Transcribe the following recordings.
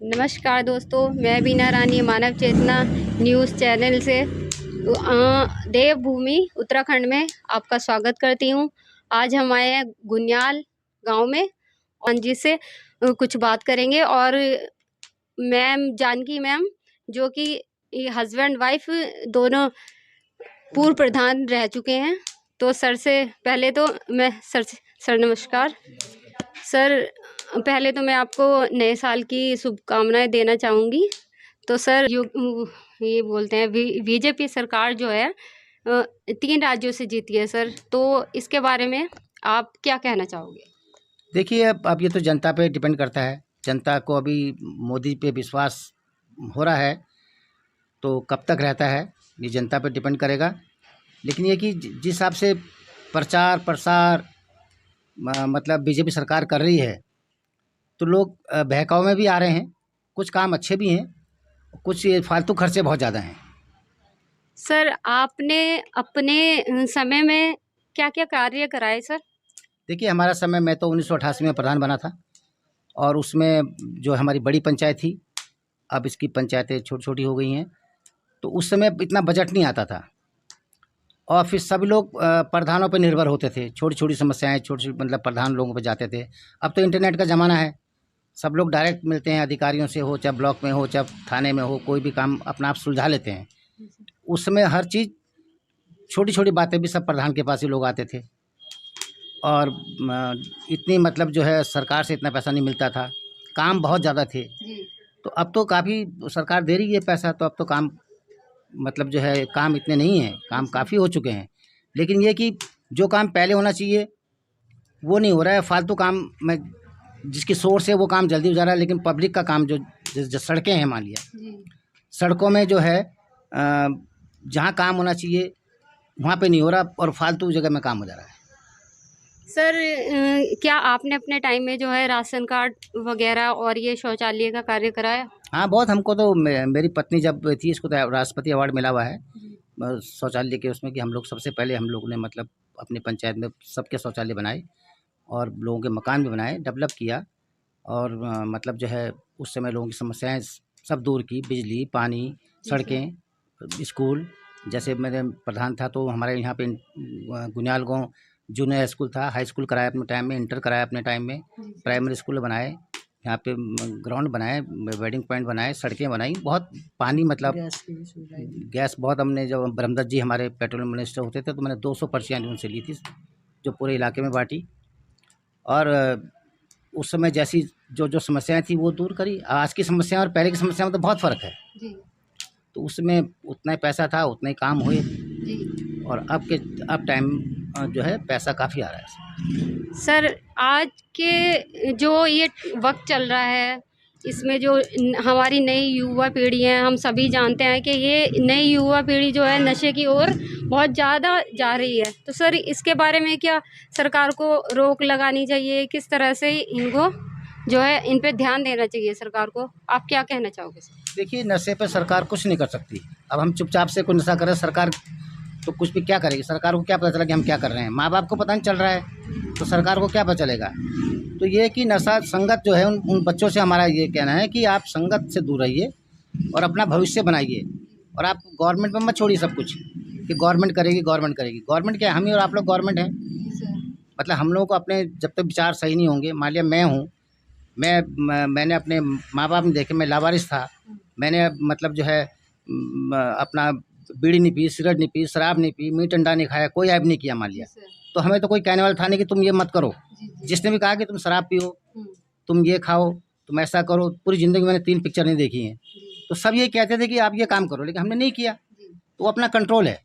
नमस्कार दोस्तों, मैं बीना रानी मानव चेतना न्यूज़ चैनल से देवभूमि उत्तराखंड में आपका स्वागत करती हूँ। आज हम आए हैं गुनियाल गांव में और जिससे कुछ बात करेंगे। और मैम जानकी मैम जो कि हस्बैंड वाइफ दोनों पूर्व प्रधान रह चुके हैं। तो सर से पहले तो मैं सर नमस्कार सर। पहले तो मैं आपको नए साल की शुभकामनाएं देना चाहूँगी। तो सर ये बोलते हैं बीजेपी सरकार जो है 3 राज्यों से जीती है सर, तो इसके बारे में आप क्या कहना चाहोगे? देखिए, अब ये तो जनता पे डिपेंड करता है। जनता को अभी मोदी पे विश्वास हो रहा है, तो कब तक रहता है ये जनता पे डिपेंड करेगा। लेकिन ये कि जिस हिसाब से प्रचार प्रसार मतलब बीजेपी सरकार कर रही है, तो लोग बहकावे में भी आ रहे हैं। कुछ काम अच्छे भी हैं, कुछ ये फालतू खर्चे बहुत ज़्यादा हैं। सर आपने अपने समय में क्या क्या कार्य कराए सर? देखिए, हमारा समय, मैं तो 1988 में प्रधान बना था, और उसमें जो हमारी बड़ी पंचायत थी, अब इसकी पंचायतें छोटी छोटी हो गई हैं, तो उस समय इतना बजट नहीं आता था और फिर सभी लोग प्रधानों पर निर्भर होते थे। छोटी छोटी समस्याएं छोटी मतलब प्रधान लोगों पे जाते थे। अब तो इंटरनेट का ज़माना है, सब लोग डायरेक्ट मिलते हैं, अधिकारियों से हो, चाहे ब्लॉक में हो, चाहे थाने में हो, कोई भी काम अपना आप सुलझा लेते हैं। उस समय हर चीज़, छोटी छोटी बातें भी सब प्रधान के पास ही लोग आते थे। और इतनी मतलब जो है सरकार से इतना पैसा नहीं मिलता था, काम बहुत ज़्यादा थे। तो अब तो काफ़ी सरकार दे रही है पैसा, तो अब तो काम मतलब जो है काम इतने नहीं हैं, काम काफ़ी हो चुके हैं। लेकिन ये कि जो काम पहले होना चाहिए वो नहीं हो रहा है। फालतू काम में जिसकी सोर्स है वो काम जल्दी हो जा रहा है, लेकिन पब्लिक का काम जो सड़कें हैं, मान लिया सड़कों में जो है जहाँ काम होना चाहिए वहाँ पे नहीं हो रहा और फालतू जगह में काम हो जा रहा है। सर क्या आपने अपने टाइम में जो है राशन कार्ड वगैरह और ये शौचालय का कार्य कराया? हाँ, बहुत। हमको तो मेरी पत्नी जब थी, इसको तो राष्ट्रपति अवार्ड मिला हुआ है शौचालय के उसमें, कि हम लोग सबसे पहले हम लोगों ने मतलब अपनी पंचायत में सबके शौचालय बनाए और लोगों के मकान भी बनाए, डेवलप किया। और मतलब जो है उस समय लोगों की समस्याएं सब दूर की, बिजली, पानी, सड़कें, स्कूल। जैसे मैंने प्रधान था तो हमारे यहाँ पे गुनियाल गाँव जूनियर स्कूल था, हाई स्कूल कराया अपने टाइम में, इंटर कराया अपने टाइम में, प्राइमरी स्कूल बनाए, यहाँ पे ग्राउंड बनाए, वेडिंग पॉइंट बनाए, सड़कें बनाई। बहुत पानी मतलब गैस बहुत हमने, जब ब्रह्मदत्त जी हमारे पेट्रोलियम मिनिस्टर होते थे तो मैंने 200 पर्चियाँ उनसे ली थी, जो पूरे इलाके में बांटी। और उस समय जैसी जो समस्याएं थी वो दूर करी। आज की समस्या और पहले की समस्या में तो बहुत फ़र्क है। तो उसमें उतना ही पैसा था, उतने ही काम हुए। और अब टाइम जो है पैसा काफ़ी आ रहा है। सर आज के जो ये वक्त चल रहा है, इसमें जो हमारी नई युवा पीढ़ी है, हम सभी जानते हैं कि ये नई युवा पीढ़ी जो है नशे की ओर बहुत ज़्यादा जा रही है। तो सर इसके बारे में क्या सरकार को रोक लगानी चाहिए? किस तरह से इनको जो है इन पे ध्यान देना चाहिए सरकार को? आप क्या कहना चाहोगे सर? देखिए, नशे पे सरकार कुछ नहीं कर सकती। अब हम चुपचाप से कोई नशा करें, सरकार तो कुछ भी क्या करेगी? सरकार को क्या पता चला कि हम क्या कर रहे हैं? माँ बाप को पता नहीं चल रहा है, तो सरकार को क्या पता चलेगा? तो ये कि नशा संगत जो है उन बच्चों से हमारा ये कहना है कि आप संगत से दूर रहिए और अपना भविष्य बनाइए। और आप गवर्नमेंट में मत छोड़िए सब कुछ, कि गवर्नमेंट करेगी, गवर्नमेंट करेगी। गवर्नमेंट क्या है? हम ही और आप लोग गवर्नमेंट हैं। मतलब हम लोगों को अपने जब तक विचार सही नहीं होंगे, मान लिया मैं हूँ, मैंने अपने माँ बाप ने देखे, मैं लावारिस था, मैंने मतलब जो है अपना बीड़ी नहीं पी, सिगरेट नहीं पी, शराब नहीं पी, मीट अंडा नहीं खाया, कोई ऐब नहीं किया, मान लिया, तो हमें तो कोई कहने वाला था नहीं कि तुम ये मत करो। जिसने भी कहा कि तुम शराब पियो, तुम ये खाओ, तुम ऐसा करो, पूरी ज़िंदगी मैंने 3 पिक्चर नहीं देखी हैं, तो सब ये कहते थे कि आप ये काम करो, लेकिन हमने नहीं किया। तो वो अपना कंट्रोल है।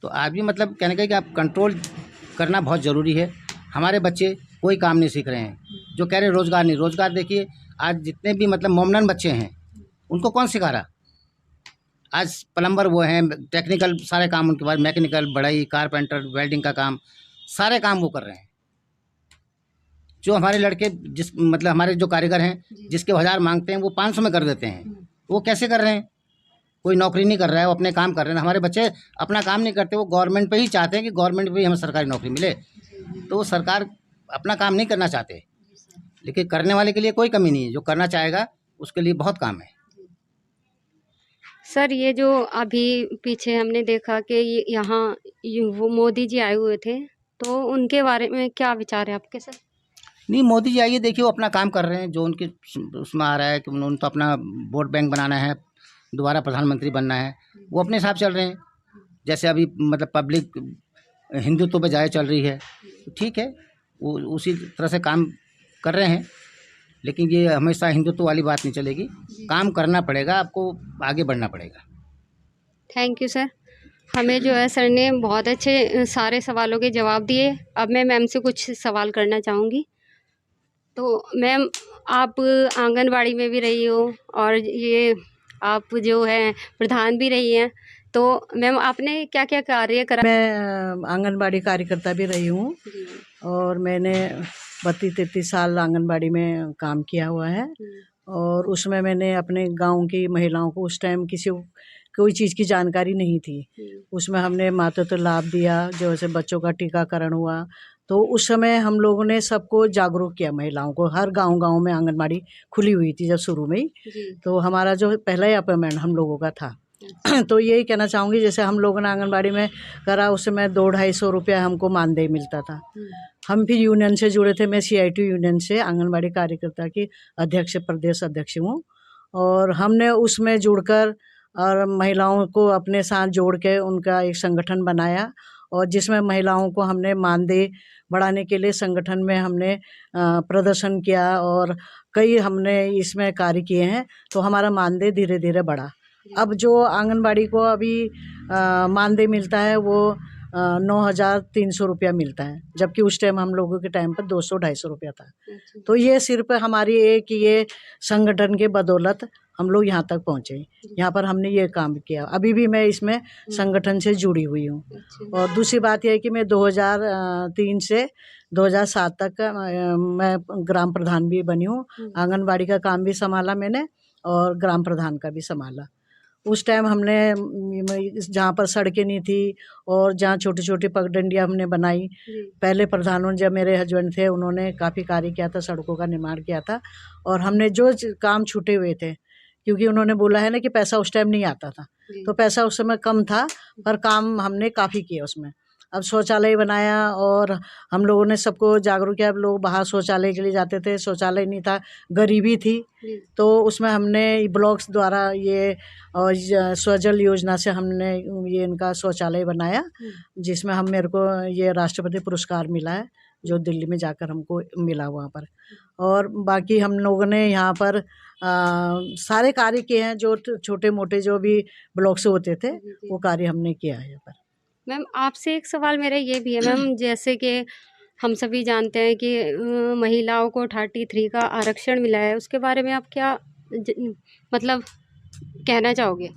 तो आज भी मतलब कहने का कि आप कंट्रोल करना बहुत ज़रूरी है। हमारे बच्चे कोई काम नहीं सीख रहे हैं, जो कह रहे रोज़गार नहीं। रोज़गार देखिए, आज जितने भी मतलब मोमनन बच्चे हैं उनको कौन सिखा रहा? आज प्लम्बर वो हैं, टेक्निकल सारे काम उनके पास, मैकेनिकल, बढ़ई, कारपेंटर, वेल्डिंग का काम, सारे काम वो कर रहे हैं। जो हमारे लड़के जिस मतलब हमारे जो कारीगर हैं, जिसके 1000 मांगते हैं वो 500 में कर देते हैं। वो कैसे कर रहे हैं? कोई नौकरी नहीं कर रहा है, वो अपने काम कर रहे हैं। हमारे बच्चे अपना काम नहीं करते, वो गवर्नमेंट पे ही चाहते हैं कि गवर्नमेंट पे ही हमें सरकारी नौकरी मिले। तो वो सरकार अपना काम नहीं करना चाहते, लेकिन करने वाले के लिए कोई कमी नहीं है, जो करना चाहेगा उसके लिए बहुत काम है। सर ये जो अभी पीछे हमने देखा कि यहाँ वो मोदी जी आए हुए थे, तो उनके बारे में क्या विचार है आपके सर? नहीं, मोदी जी आइए, देखिए वो अपना काम कर रहे हैं, जो उनके उसमें आ रहा है कि उन्होंने तो अपना वोट बैंक बनाना है, दोबारा प्रधानमंत्री बनना है, वो अपने हिसाब चल रहे हैं। जैसे अभी मतलब पब्लिक हिंदुत्व पे ज़्यादा चल रही है, तो ठीक है, वो उसी तरह से काम कर रहे हैं। लेकिन ये हमेशा हिंदुत्व वाली बात नहीं चलेगी, काम करना पड़ेगा, आपको आगे बढ़ना पड़ेगा। Thank you sir. हमें जो है सर ने बहुत अच्छे सारे सवालों के जवाब दिए। अब मैं मैम से कुछ सवाल करना चाहूँगी। तो मैम, आप आंगनबाड़ी में भी रही हो और ये आप जो है प्रधान भी रही हैं, तो मैम आपने क्या क्या कार्य करा? मैं आंगनबाड़ी कार्यकर्ता भी रही हूँ और मैंने 32-33 साल आंगनबाड़ी में काम किया हुआ है। और उसमें मैंने अपने गांव की महिलाओं को उस टाइम कोई चीज़ की जानकारी नहीं थी। उसमें हमने मातृत्व लाभ दिया, जैसे बच्चों का टीकाकरण हुआ, तो उस समय हम लोगों ने सबको जागरूक किया, महिलाओं को। हर गांव-गांव में आंगनबाड़ी खुली हुई थी जब शुरू में ही, तो हमारा जो पहला ही अपॉइंटमेंट हम लोगों का था। तो यही कहना चाहूँगी, जैसे हम लोगों ने आंगनबाड़ी में करा, उस समय 200-250 रुपया हमको मानदेय मिलता था। हम भी यूनियन से जुड़े थे, मैं CITU यूनियन से आंगनबाड़ी कार्यकर्ता की अध्यक्ष, प्रदेश अध्यक्ष हूँ। और हमने उसमें जुड़कर और महिलाओं को अपने साथ जोड़ के उनका एक संगठन बनाया, और जिसमें महिलाओं को हमने मानदेय बढ़ाने के लिए संगठन में हमने प्रदर्शन किया और कई हमने इसमें कार्य किए हैं, तो हमारा मानदेय धीरे धीरे बढ़ा। अब जो आंगनबाड़ी को अभी मानदेय मिलता है वो 9,300 रुपया मिलता है, जबकि उस टाइम हम लोगों के टाइम पर 200-250 रुपया था। तो ये सिर्फ हमारी एक ये संगठन के बदौलत हम लोग यहाँ तक पहुँचे, यहाँ पर हमने ये काम किया। अभी भी मैं इसमें संगठन से जुड़ी हुई हूँ। और दूसरी बात यह है कि मैं 2003 से 2007 तक मैं ग्राम प्रधान भी बनी हूँ। आंगनबाड़ी का काम भी संभाला मैंने और ग्राम प्रधान का भी संभाला। उस टाइम हमने जहाँ पर सड़कें नहीं थी और जहाँ छोटी छोटी पगडंडियाँ हमने बनाई। पहले प्रधानों जब मेरे हस्बैंड थे, उन्होंने काफ़ी कार्य किया था, सड़कों का निर्माण किया था। और हमने जो काम छूटे हुए थे, क्योंकि उन्होंने बोला है ना कि पैसा उस टाइम नहीं आता था, तो पैसा उस समय कम था, पर काम हमने काफ़ी किया उसमें। अब शौचालय बनाया और हम लोगों ने सबको जागरूक किया। अब लोग बाहर शौचालय के लिए जाते थे, शौचालय नहीं था, गरीबी थी, तो उसमें हमने ब्लॉक्स द्वारा ये और स्वजल योजना से हमने ये इनका शौचालय बनाया, जिसमें मेरे को ये राष्ट्रपति पुरस्कार मिला है, जो दिल्ली में जाकर हमको मिला वहाँ पर। और बाकी हम लोगों ने यहाँ पर सारे कार्य किए हैं, जो छोटे मोटे जो भी ब्लॉक्स होते थे वो कार्य हमने किया है यहाँ पर। मैम आपसे एक सवाल मेरा ये भी है मैम, जैसे कि हम सभी जानते हैं कि महिलाओं को 33 का आरक्षण मिला है, उसके बारे में आप क्या मतलब कहना चाहोगे?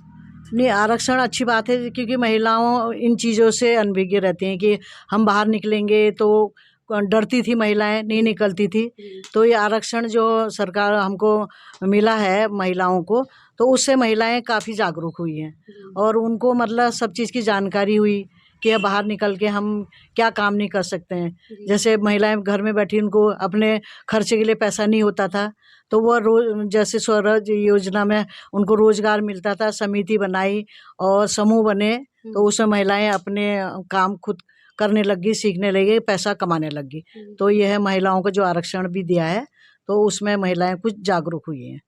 नहीं, आरक्षण अच्छी बात है, क्योंकि महिलाओं इन चीज़ों से अनभिज्ञ रहती हैं कि हम बाहर निकलेंगे तो डरती थी, महिलाएं नहीं निकलती थी। तो ये आरक्षण जो सरकार हमको मिला है महिलाओं को, तो उससे महिलाएं काफ़ी जागरूक हुई हैं और उनको मतलब सब चीज़ की जानकारी हुई कि बाहर निकल के हम क्या काम नहीं कर सकते हैं। जैसे महिलाएं घर में बैठी, उनको अपने खर्चे के लिए पैसा नहीं होता था, तो वो जैसे स्वरोजगार योजना में उनको रोजगार मिलता था, समिति बनाई और समूह बने, तो उसमें महिलाएं अपने काम खुद करने लगी, सीखने लगी, पैसा कमाने लगी। तो यह है महिलाओं को जो आरक्षण भी दिया है, तो उसमें महिलाएं कुछ जागरूक हुई हैं।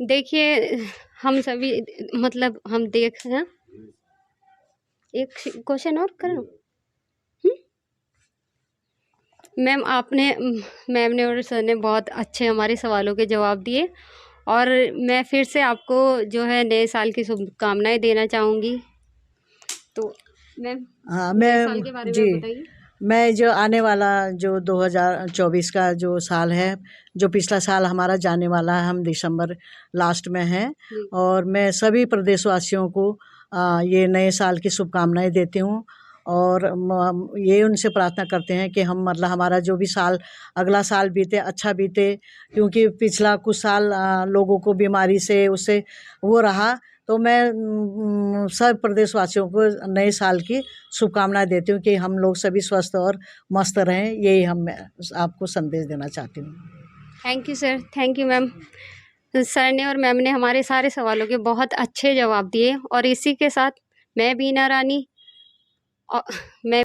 देखिए हम सभी मतलब हम देख हैं, एक क्वेश्चन और करूं मैम, मैम ने और सर ने बहुत अच्छे हमारे सवालों के जवाब दिए, और मैं फिर से आपको जो है नए साल की शुभकामनाएं देना चाहूँगी। तो मैम हाँ, नए साल के बारे में बताइए। मैं जो आने वाला जो 2024 का जो साल है, जो पिछला साल हमारा जाने वाला है, हम दिसंबर लास्ट में हैं, और मैं सभी प्रदेशवासियों को ये नए साल की शुभकामनाएं देती हूँ। और ये उनसे प्रार्थना करते हैं कि हम मतलब हमारा जो भी साल अगला साल बीते अच्छा बीते, क्योंकि पिछला कुछ साल लोगों को बीमारी से उससे वो रहा, तो मैं सब प्रदेशवासियों को नए साल की शुभकामनाएं देती हूँ कि हम लोग सभी स्वस्थ और मस्त रहें। यही मैं आपको संदेश देना चाहती हूँ। Thank you sir, thank you ma'am. Sir ने और मैम ने हमारे सारे सवालों के बहुत अच्छे जवाब दिए और इसी के साथ मैं बीना रानी मैं